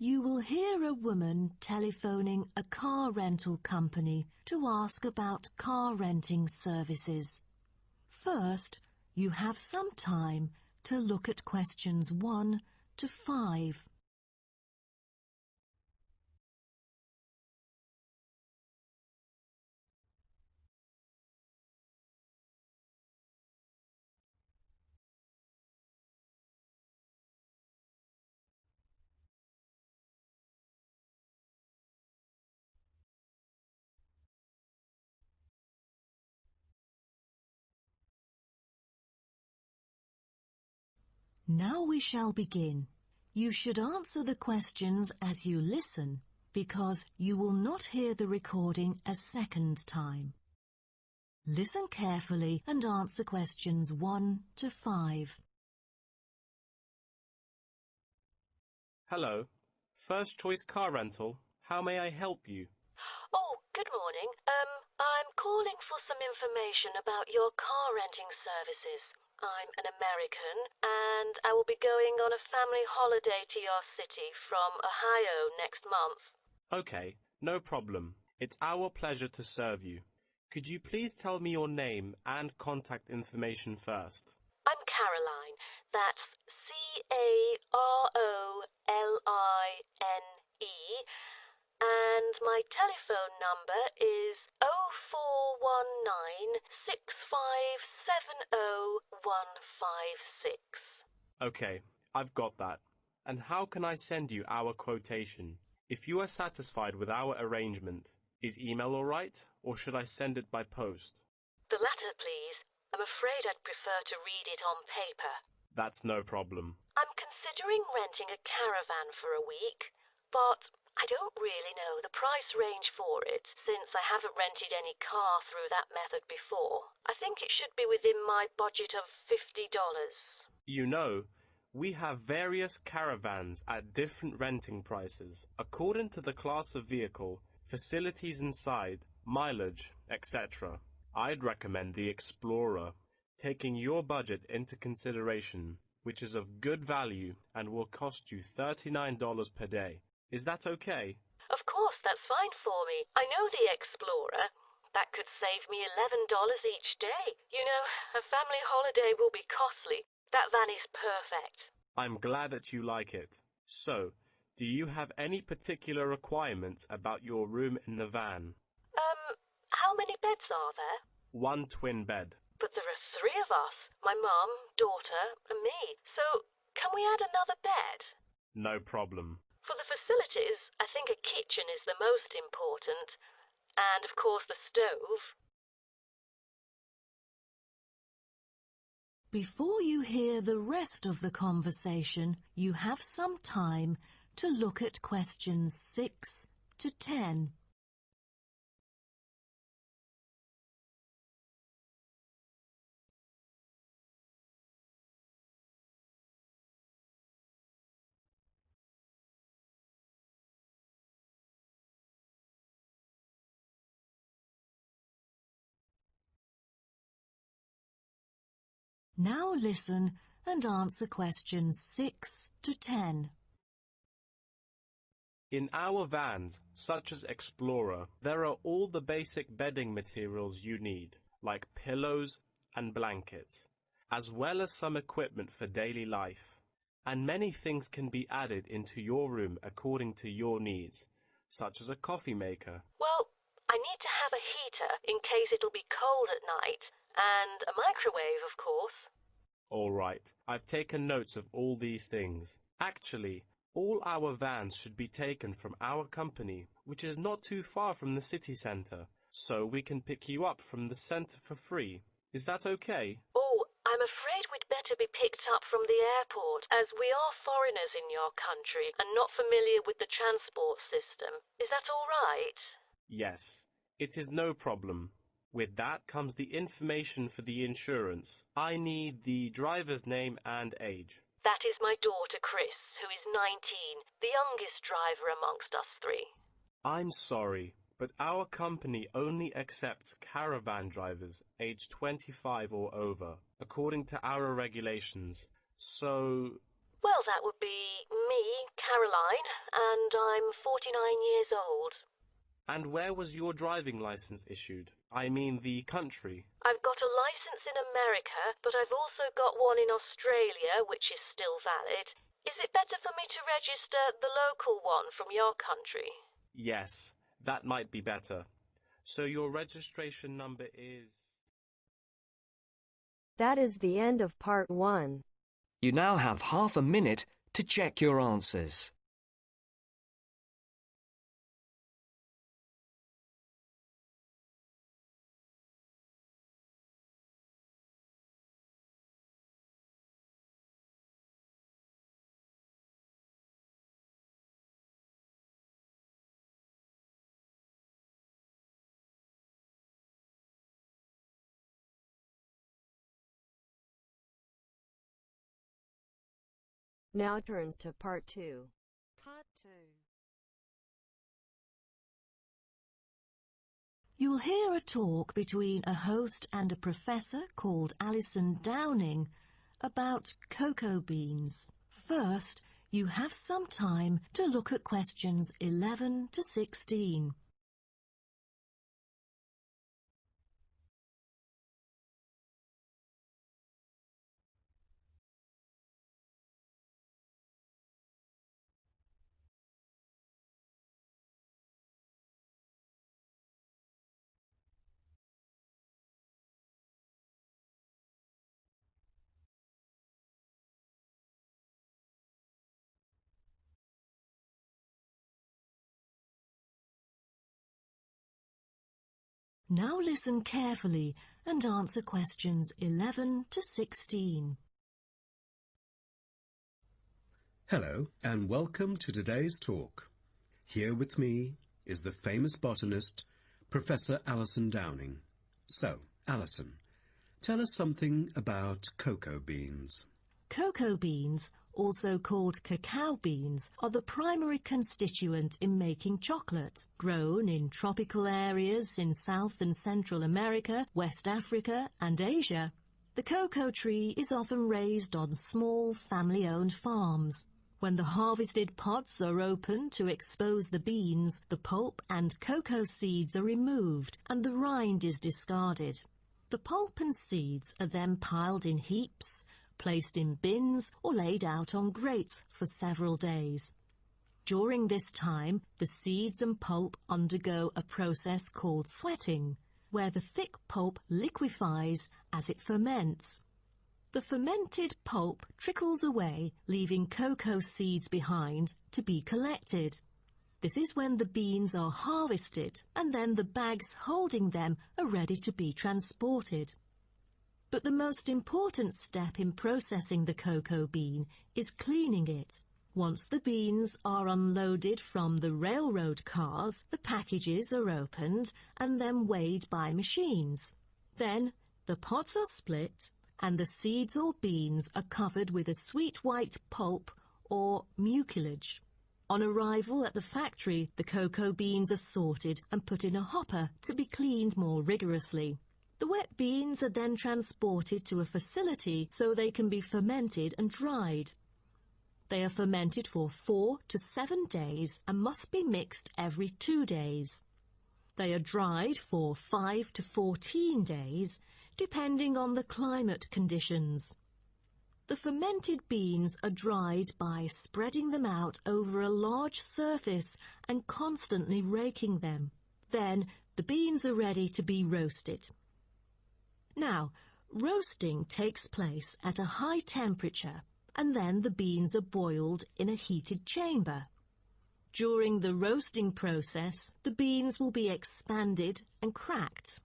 You will hear a woman telephoning a car rental company to ask about car renting services. First, you have some time to look at questions 1 to 5. Now we shall begin. You should answer the questions as you listen, because you will not hear the recording a second time. Listen carefully and answer questions 1 to 5. Hello. First Choice Car Rental. How may I help you? Oh, good morning. I'm calling for some information about your car renting services. I'm an American and I will be going on a family holiday to your city from Ohio next month. Okay, no problem. It's our pleasure to serve you. Could you please tell me your name and contact information first? I'm Caroline. That's Caroline. And my telephone number is 041965705156. Okay, I've got that. And how can I send you our quotation? If you are satisfied with our arrangement, is email all right, or should I send it by post? The latter, please. I'm afraid I'd prefer to read it on paper. That's no problem. I'm considering renting a caravan for a week, but I don't really know the price range for it, since I haven't rented any car through that method before. I think it should be within my budget of $50. You know, we have various caravans at different renting prices, according to the class of vehicle, facilities inside, mileage, etc. I'd recommend the Explorer, taking your budget into consideration, which is of good value and will cost you $39 per day. Is that okay? Of course, that's fine for me. I know the Explorer. That could save me $11 each day. You know, a family holiday will be costly. That van is perfect. I'm glad that you like it. So, do you have any particular requirements about your room in the van? How many beds are there? 1 twin bed. But there are 3 of us. My mum, daughter, and me. So, can we add another bed? No problem. For the facilities, I think a kitchen is the most important. And, of course, the stove. Before you hear the rest of the conversation, you have some time to look at questions 6 to 10. Now listen and answer questions 6 to 10. In our vans, such as Explorer, there are all the basic bedding materials you need, like pillows and blankets, as well as some equipment for daily life. And many things can be added into your room according to your needs, such as a coffee maker. Well, I need to have a heater in case it'll be cold at night, and a microwave, of course. All right, I've taken notes of all these things. Actually, all our vans should be taken from our company, which is not too far from the city centre, so we can pick you up from the centre for free. Is that okay? Oh, I'm afraid we'd better be picked up from the airport, as we are foreigners in your country and not familiar with the transport system. Is that all right? Yes, it is no problem. With that comes the information for the insurance. I need the driver's name and age. That is my daughter, Chris, who is 19, the youngest driver amongst us 3. I'm sorry, but our company only accepts caravan drivers aged 25 or over, according to our regulations. So... Well, that would be me, Caroline, and I'm 49 years old. And where was your driving license issued? I mean the country. I've got a license in America, but I've also got one in Australia, which is still valid. Is it better for me to register the local one from your country? Yes, that might be better. So your registration number is... That is the end of part 1. You now have half a minute to check your answers. Now turns to part 2. Part 2. You'll hear a talk between a host and a professor called Alison Downing about cocoa beans. First, you have some time to look at questions 11 to 16. Now listen carefully and answer questions 11 to 16. Hello and welcome to today's talk. Here with me is the famous botanist, Professor Alison Downing. So, Alison, tell us something about cocoa beans. Cocoa beans, also called cacao beans, are the primary constituent in making chocolate. Grown in tropical areas in South and Central America, West Africa and Asia, the cocoa tree is often raised on small family-owned farms. When the harvested pods are opened to expose the beans, the pulp and cocoa seeds are removed and the rind is discarded. The pulp and seeds are then piled in heaps, placed in bins or laid out on grates for several days. During this time, the seeds and pulp undergo a process called sweating, where the thick pulp liquefies as it ferments. The fermented pulp trickles away, leaving cocoa seeds behind to be collected. This is when the beans are harvested, and then the bags holding them are ready to be transported. But the most important step in processing the cocoa bean is cleaning it. Once the beans are unloaded from the railroad cars, the packages are opened and then weighed by machines. Then the pods are split and the seeds or beans are covered with a sweet white pulp or mucilage. On arrival at the factory, the cocoa beans are sorted and put in a hopper to be cleaned more rigorously. The wet beans are then transported to a facility so they can be fermented and dried. They are fermented for 4 to 7 days and must be mixed every 2 days. They are dried for 5 to 14 days, depending on the climate conditions. The fermented beans are dried by spreading them out over a large surface and constantly raking them. Then the beans are ready to be roasted. Now, roasting takes place at a high temperature, and then the beans are boiled in a heated chamber. During the roasting process, the beans will be expanded and cracked.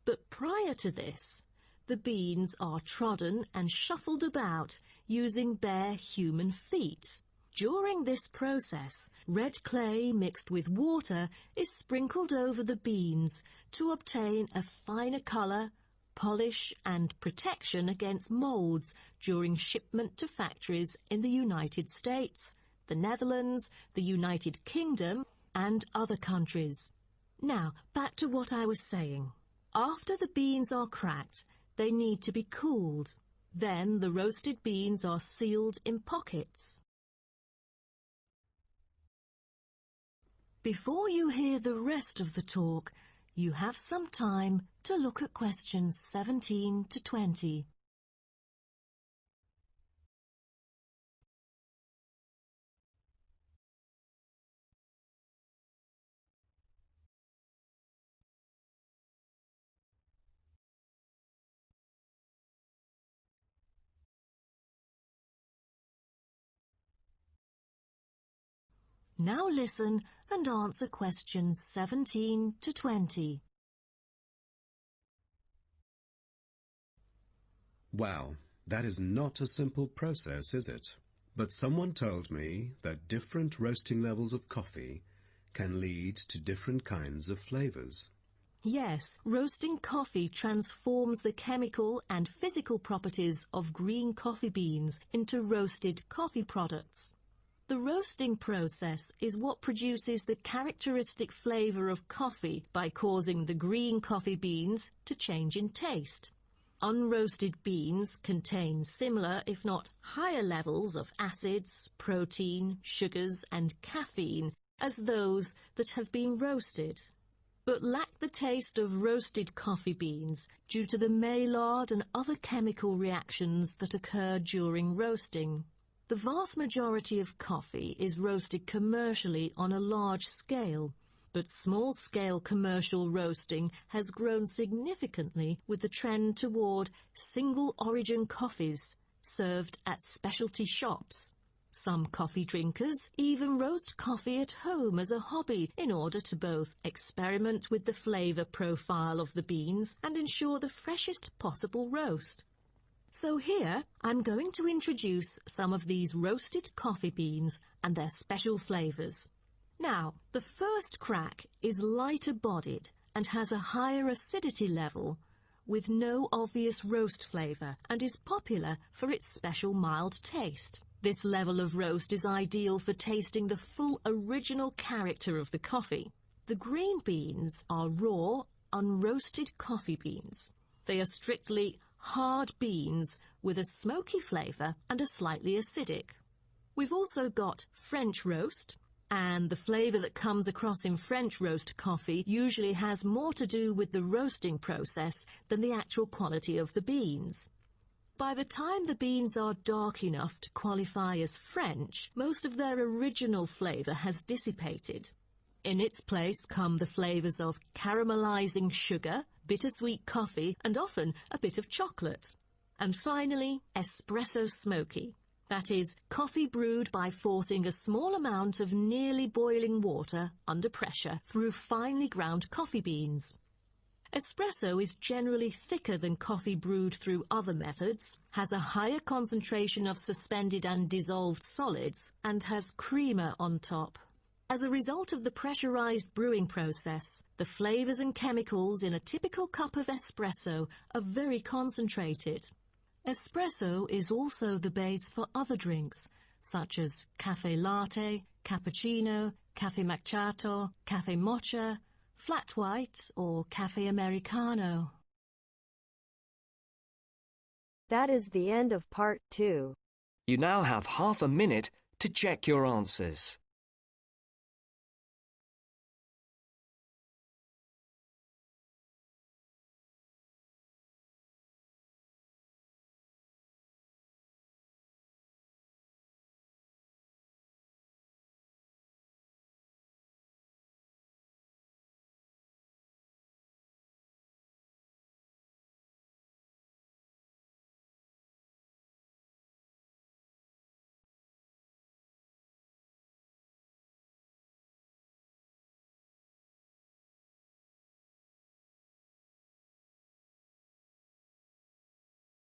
But prior to this, the beans are trodden and shuffled about using bare human feet. During this process, red clay mixed with water is sprinkled over the beans to obtain a finer colour, polish and protection against moulds during shipment to factories in the United States, the Netherlands, the United Kingdom and other countries. Now, back to what I was saying. After the beans are cracked, they need to be cooled. Then the roasted beans are sealed in pockets. Before you hear the rest of the talk, you have some time to look at questions 17 to 20. Now listen and answer questions 17 to 20. Wow, that is not a simple process, is it? But someone told me that different roasting levels of coffee can lead to different kinds of flavors. Yes, roasting coffee transforms the chemical and physical properties of green coffee beans into roasted coffee products. The roasting process is what produces the characteristic flavor of coffee by causing the green coffee beans to change in taste. Unroasted beans contain similar, if not higher levels of acids, protein, sugars and caffeine as those that have been roasted, but lack the taste of roasted coffee beans due to the Maillard and other chemical reactions that occur during roasting. The vast majority of coffee is roasted commercially on a large scale, but small-scale commercial roasting has grown significantly with the trend toward single-origin coffees served at specialty shops. Some coffee drinkers even roast coffee at home as a hobby in order to both experiment with the flavor profile of the beans and ensure the freshest possible roast. So here, I'm going to introduce some of these roasted coffee beans and their special flavors. Now, the first crack is lighter bodied and has a higher acidity level with no obvious roast flavor and is popular for its special mild taste. This level of roast is ideal for tasting the full original character of the coffee. The green beans are raw, unroasted coffee beans. They are strictly hard beans with a smoky flavour and are slightly acidic. We've also got French roast, and the flavour that comes across in French roast coffee usually has more to do with the roasting process than the actual quality of the beans. By the time the beans are dark enough to qualify as French, most of their original flavour has dissipated. In its place come the flavours of caramelizing sugar, bittersweet coffee, and often a bit of chocolate. And finally, espresso smoky. That is, coffee brewed by forcing a small amount of nearly boiling water under pressure through finely ground coffee beans. Espresso is generally thicker than coffee brewed through other methods, has a higher concentration of suspended and dissolved solids, and has creamer on top. As a result of the pressurized brewing process, the flavors and chemicals in a typical cup of espresso are very concentrated. Espresso is also the base for other drinks, such as cafe latte, cappuccino, cafe macchiato, cafe mocha, flat white, or cafe americano. That is the end of part 2. You now have half a minute to check your answers.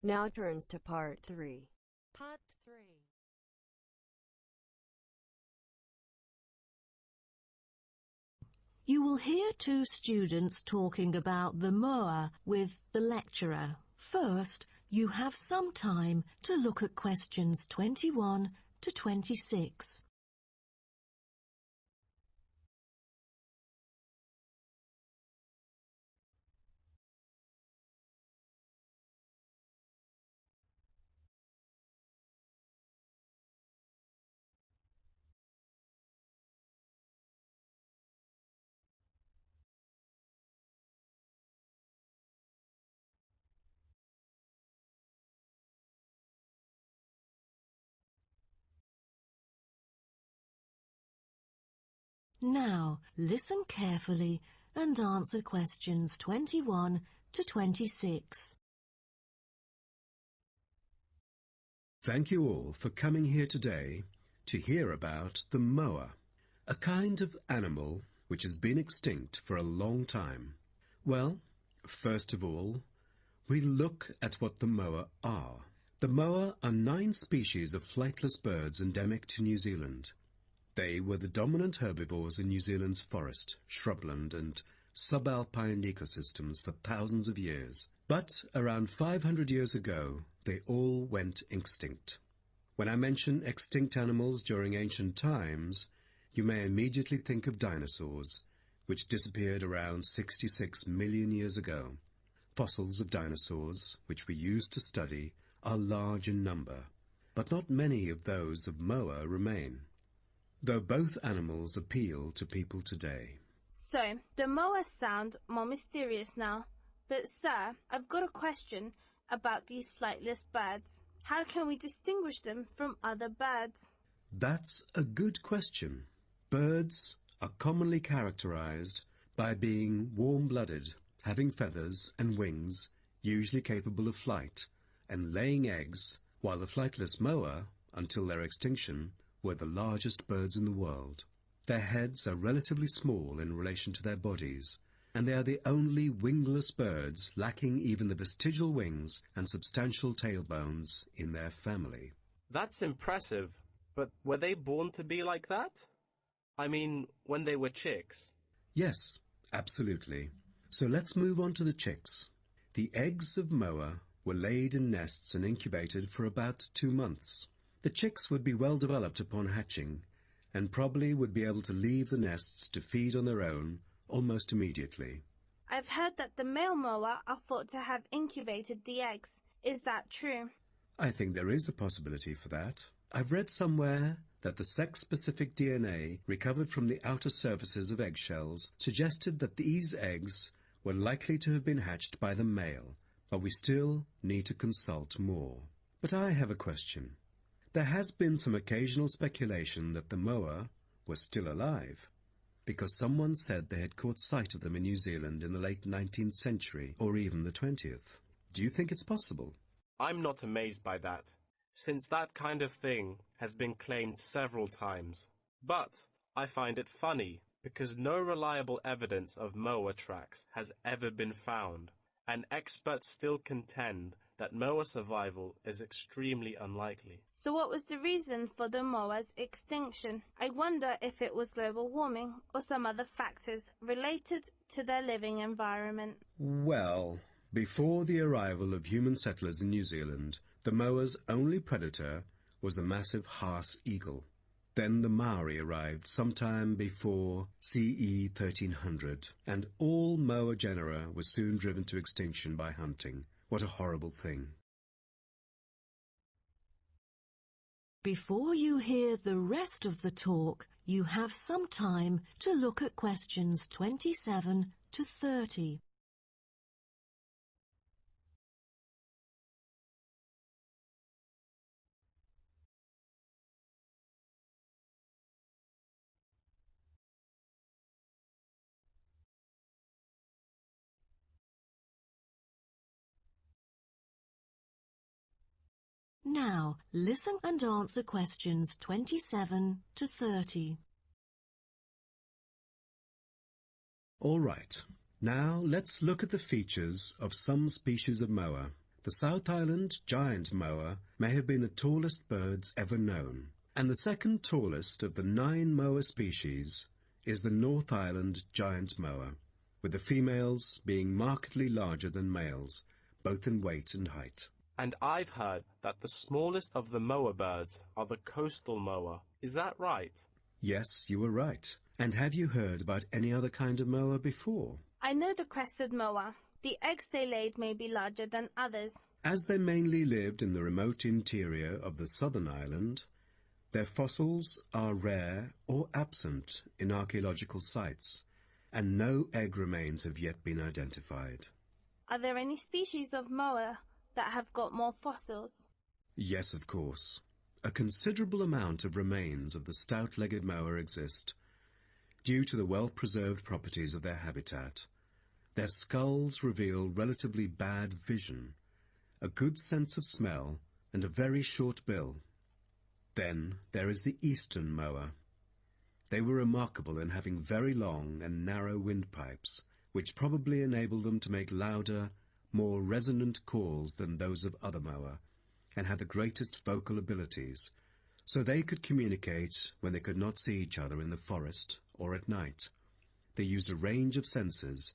Now turns to part 3. Part 3. You will hear two students talking about the moa with the lecturer. First, you have some time to look at questions 21 to 26. Now, listen carefully and answer questions 21 to 26. Thank you all for coming here today to hear about the moa, a kind of animal which has been extinct for a long time. Well, first of all, we look at what the moa are. The moa are 9 species of flightless birds endemic to New Zealand. They were the dominant herbivores in New Zealand's forest, shrubland and subalpine ecosystems for thousands of years. But around 500 years ago, they all went extinct. When I mention extinct animals during ancient times, you may immediately think of dinosaurs, which disappeared around 66 million years ago. Fossils of dinosaurs, which we use to study, are large in number, but not many of those of moa remain, though both animals appeal to people today. So, the moas sound more mysterious now. But sir, I've got a question about these flightless birds. How can we distinguish them from other birds? That's a good question. Birds are commonly characterized by being warm-blooded, having feathers and wings, usually capable of flight, and laying eggs, while the flightless moa, until their extinction, were the largest birds in the world. Their heads are relatively small in relation to their bodies, and they are the only wingless birds lacking even the vestigial wings and substantial tailbones in their family. That's impressive, but were they born to be like that? I mean, when they were chicks. Yes, absolutely. So let's move on to the chicks. The eggs of moa were laid in nests and incubated for about 2 months. The chicks would be well developed upon hatching, and probably would be able to leave the nests to feed on their own almost immediately. I've heard that the male moa are thought to have incubated the eggs. Is that true? I think there is a possibility for that. I've read somewhere that the sex-specific DNA recovered from the outer surfaces of eggshells suggested that these eggs were likely to have been hatched by the male, but we still need to consult more. But I have a question. There has been some occasional speculation that the moa were still alive, because someone said they had caught sight of them in New Zealand in the late 19th century, or even the 20th. Do you think it's possible? I'm not amazed by that, since that kind of thing has been claimed several times. But I find it funny, because no reliable evidence of moa tracks has ever been found, and experts still contend that moa survival is extremely unlikely. So what was the reason for the moa's extinction? I wonder if it was global warming or some other factors related to their living environment. Well, before the arrival of human settlers in New Zealand, the moa's only predator was the massive Haas eagle. Then the Maori arrived sometime before CE 1300, and all moa genera were soon driven to extinction by hunting. What a horrible thing. Before you hear the rest of the talk, you have some time to look at questions 27 to 30. Now, listen and answer questions 27 to 30. All right. Now let's look at the features of some species of moa. The South Island giant moa may have been the tallest birds ever known, and the second tallest of the 9 moa species is the North Island giant moa, with the females being markedly larger than males, both in weight and height. And I've heard that the smallest of the moa birds are the coastal moa. Is that right? Yes, you were right. And have you heard about any other kind of moa before? I know the crested moa. The eggs they laid may be larger than others. As they mainly lived in the remote interior of the southern island, their fossils are rare or absent in archaeological sites, and no egg remains have yet been identified. Are there any species of moa that have got more fossils? Yes, of course. A considerable amount of remains of the stout-legged moa exist. due to the well-preserved properties of their habitat. Their skulls reveal relatively bad vision, a good sense of smell, and a very short bill. Then there is the eastern moa. They were remarkable in having very long and narrow windpipes, which probably enabled them to make louder, more resonant calls than those of other moa, and had the greatest vocal abilities, so they could communicate when they could not see each other in the forest or at night. They used a range of senses,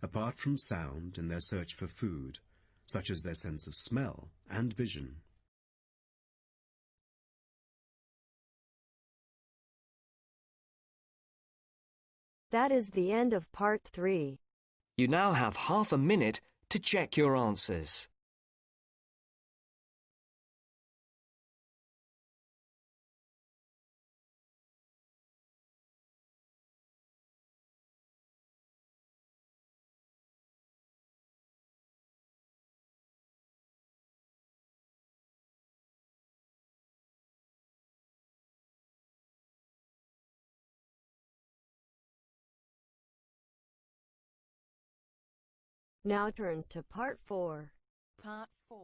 apart from sound, in their search for food, such as their sense of smell and vision. That is the end of part 3. You now have half a minute to check your answers. Now turns to part 4. Part 4.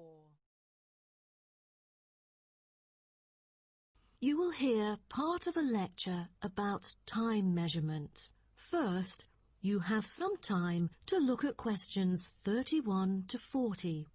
You will hear part of a lecture about time measurement. First, you have some time to look at questions 31 to 40.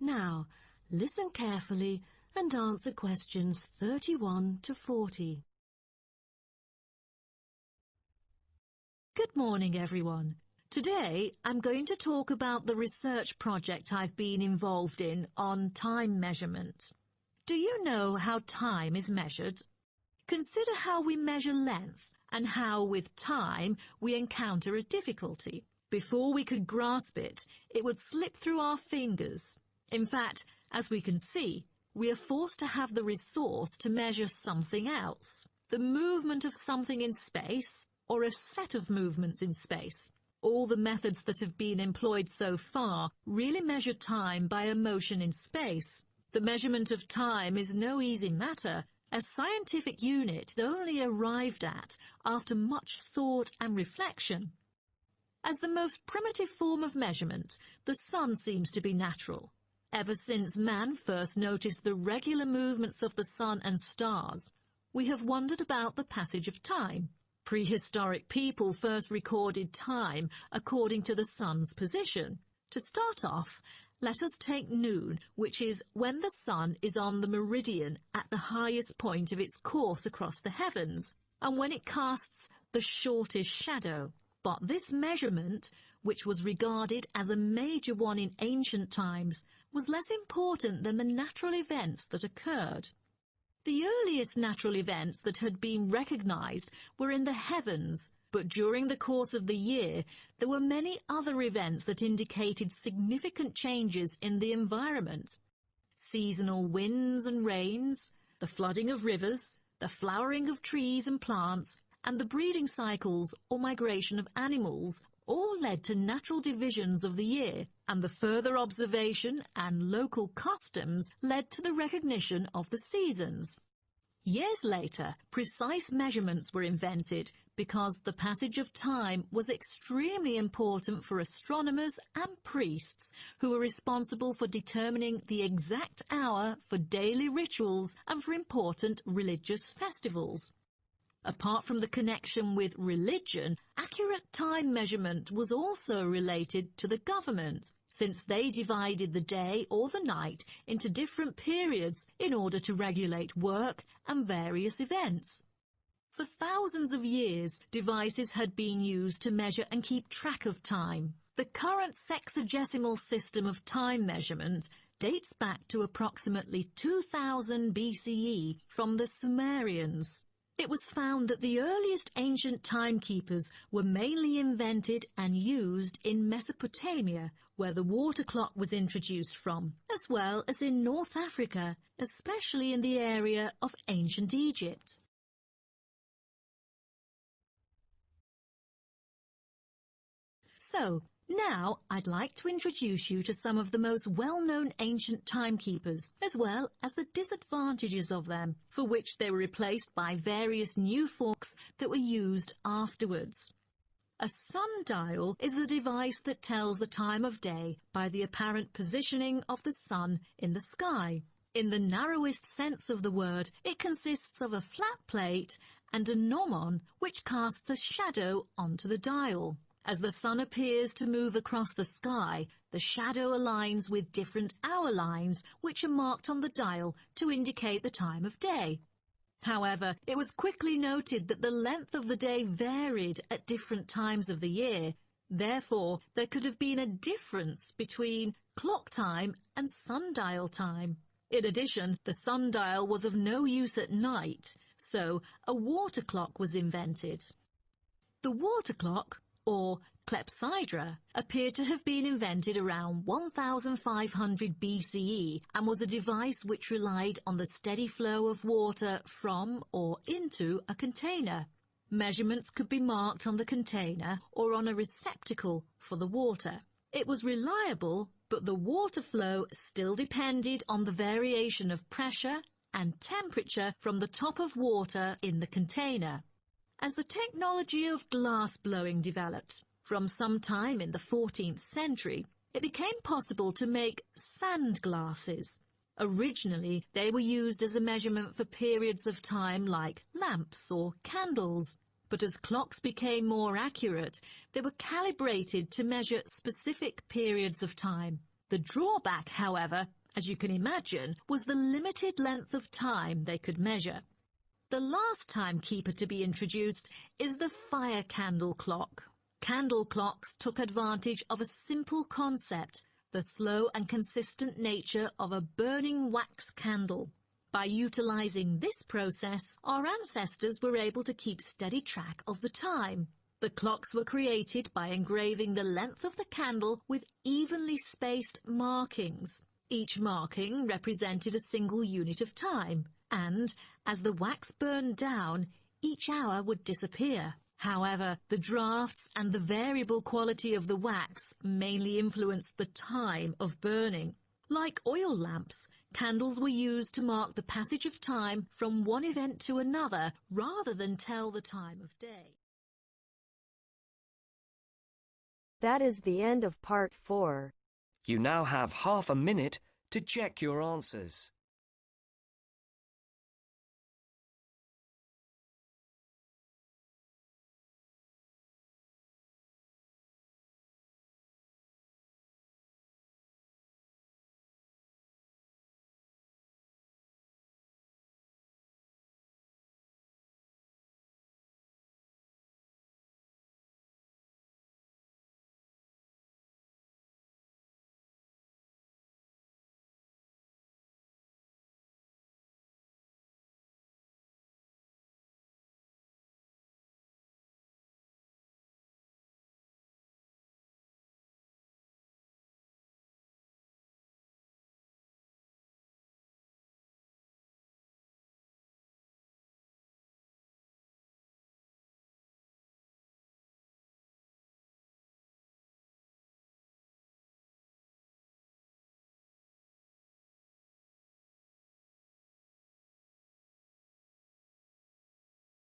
Now, listen carefully and answer questions 31 to 40. Good morning, everyone. Today, I'm going to talk about the research project I've been involved in on time measurement. Do you know how time is measured? Consider how we measure length and how, with time, we encounter a difficulty. Before we could grasp it, it would slip through our fingers. In fact, as we can see, we are forced to have the resource to measure something else, the movement of something in space, or a set of movements in space. All the methods that have been employed so far really measure time by a motion in space. The measurement of time is no easy matter, a scientific unit only arrived at after much thought and reflection. As the most primitive form of measurement, the sun seems to be natural. Ever since man first noticed the regular movements of the sun and stars, we have wondered about the passage of time. Prehistoric people first recorded time according to the sun's position. To start off, let us take noon, which is when the sun is on the meridian at the highest point of its course across the heavens, and when it casts the shortest shadow. But this measurement, which was regarded as a major one in ancient times, was less important than the natural events that occurred. The earliest natural events that had been recognized were in the heavens, but during the course of the year there were many other events that indicated significant changes in the environment. Seasonal winds and rains, the flooding of rivers, the flowering of trees and plants, and the breeding cycles or migration of animals all led to natural divisions of the year, and the further observation and local customs led to the recognition of the seasons. Years later, precise measurements were invented because the passage of time was extremely important for astronomers and priests who were responsible for determining the exact hour for daily rituals and for important religious festivals. Apart from the connection with religion, accurate time measurement was also related to the government, since they divided the day or the night into different periods in order to regulate work and various events. For thousands of years, devices had been used to measure and keep track of time. The current sexagesimal system of time measurement dates back to approximately 2000 BCE from the Sumerians. It was found that the earliest ancient timekeepers were mainly invented and used in Mesopotamia, where the water clock was introduced from, as well as in North Africa, especially in the area of ancient Egypt. So, now I'd like to introduce you to some of the most well-known ancient timekeepers, as well as the disadvantages of them, for which they were replaced by various new forks that were used afterwards. A sundial is a device that tells the time of day by the apparent positioning of the sun in the sky. In the narrowest sense of the word, it consists of a flat plate and a gnomon which casts a shadow onto the dial. As the sun appears to move across the sky, the shadow aligns with different hour lines which are marked on the dial to indicate the time of day. However, it was quickly noted that the length of the day varied at different times of the year. Therefore, there could have been a difference between clock time and sundial time. In addition, the sundial was of no use at night, so a water clock was invented. The water clock, or clepsydra, appeared to have been invented around 1500 BCE and was a device which relied on the steady flow of water from or into a container. Measurements could be marked on the container or on a receptacle for the water. It was reliable, but the water flow still depended on the variation of pressure and temperature from the top of water in the container. As the technology of glass blowing developed, from some time in the 14th century, it became possible to make sand glasses. Originally, they were used as a measurement for periods of time like lamps or candles, but as clocks became more accurate, they were calibrated to measure specific periods of time. The drawback, however, as you can imagine, was the limited length of time they could measure. The last timekeeper to be introduced is the fire candle clock. Candle clocks took advantage of a simple concept, the slow and consistent nature of a burning wax candle. By utilizing this process, our ancestors were able to keep steady track of the time. The clocks were created by engraving the length of the candle with evenly spaced markings. Each marking represented a single unit of time, and as the wax burned down, each hour would disappear. However, the drafts and the variable quality of the wax mainly influenced the time of burning. Like oil lamps, candles were used to mark the passage of time from one event to another rather than tell the time of day. That is the end of part 4. You now have half a minute to check your answers.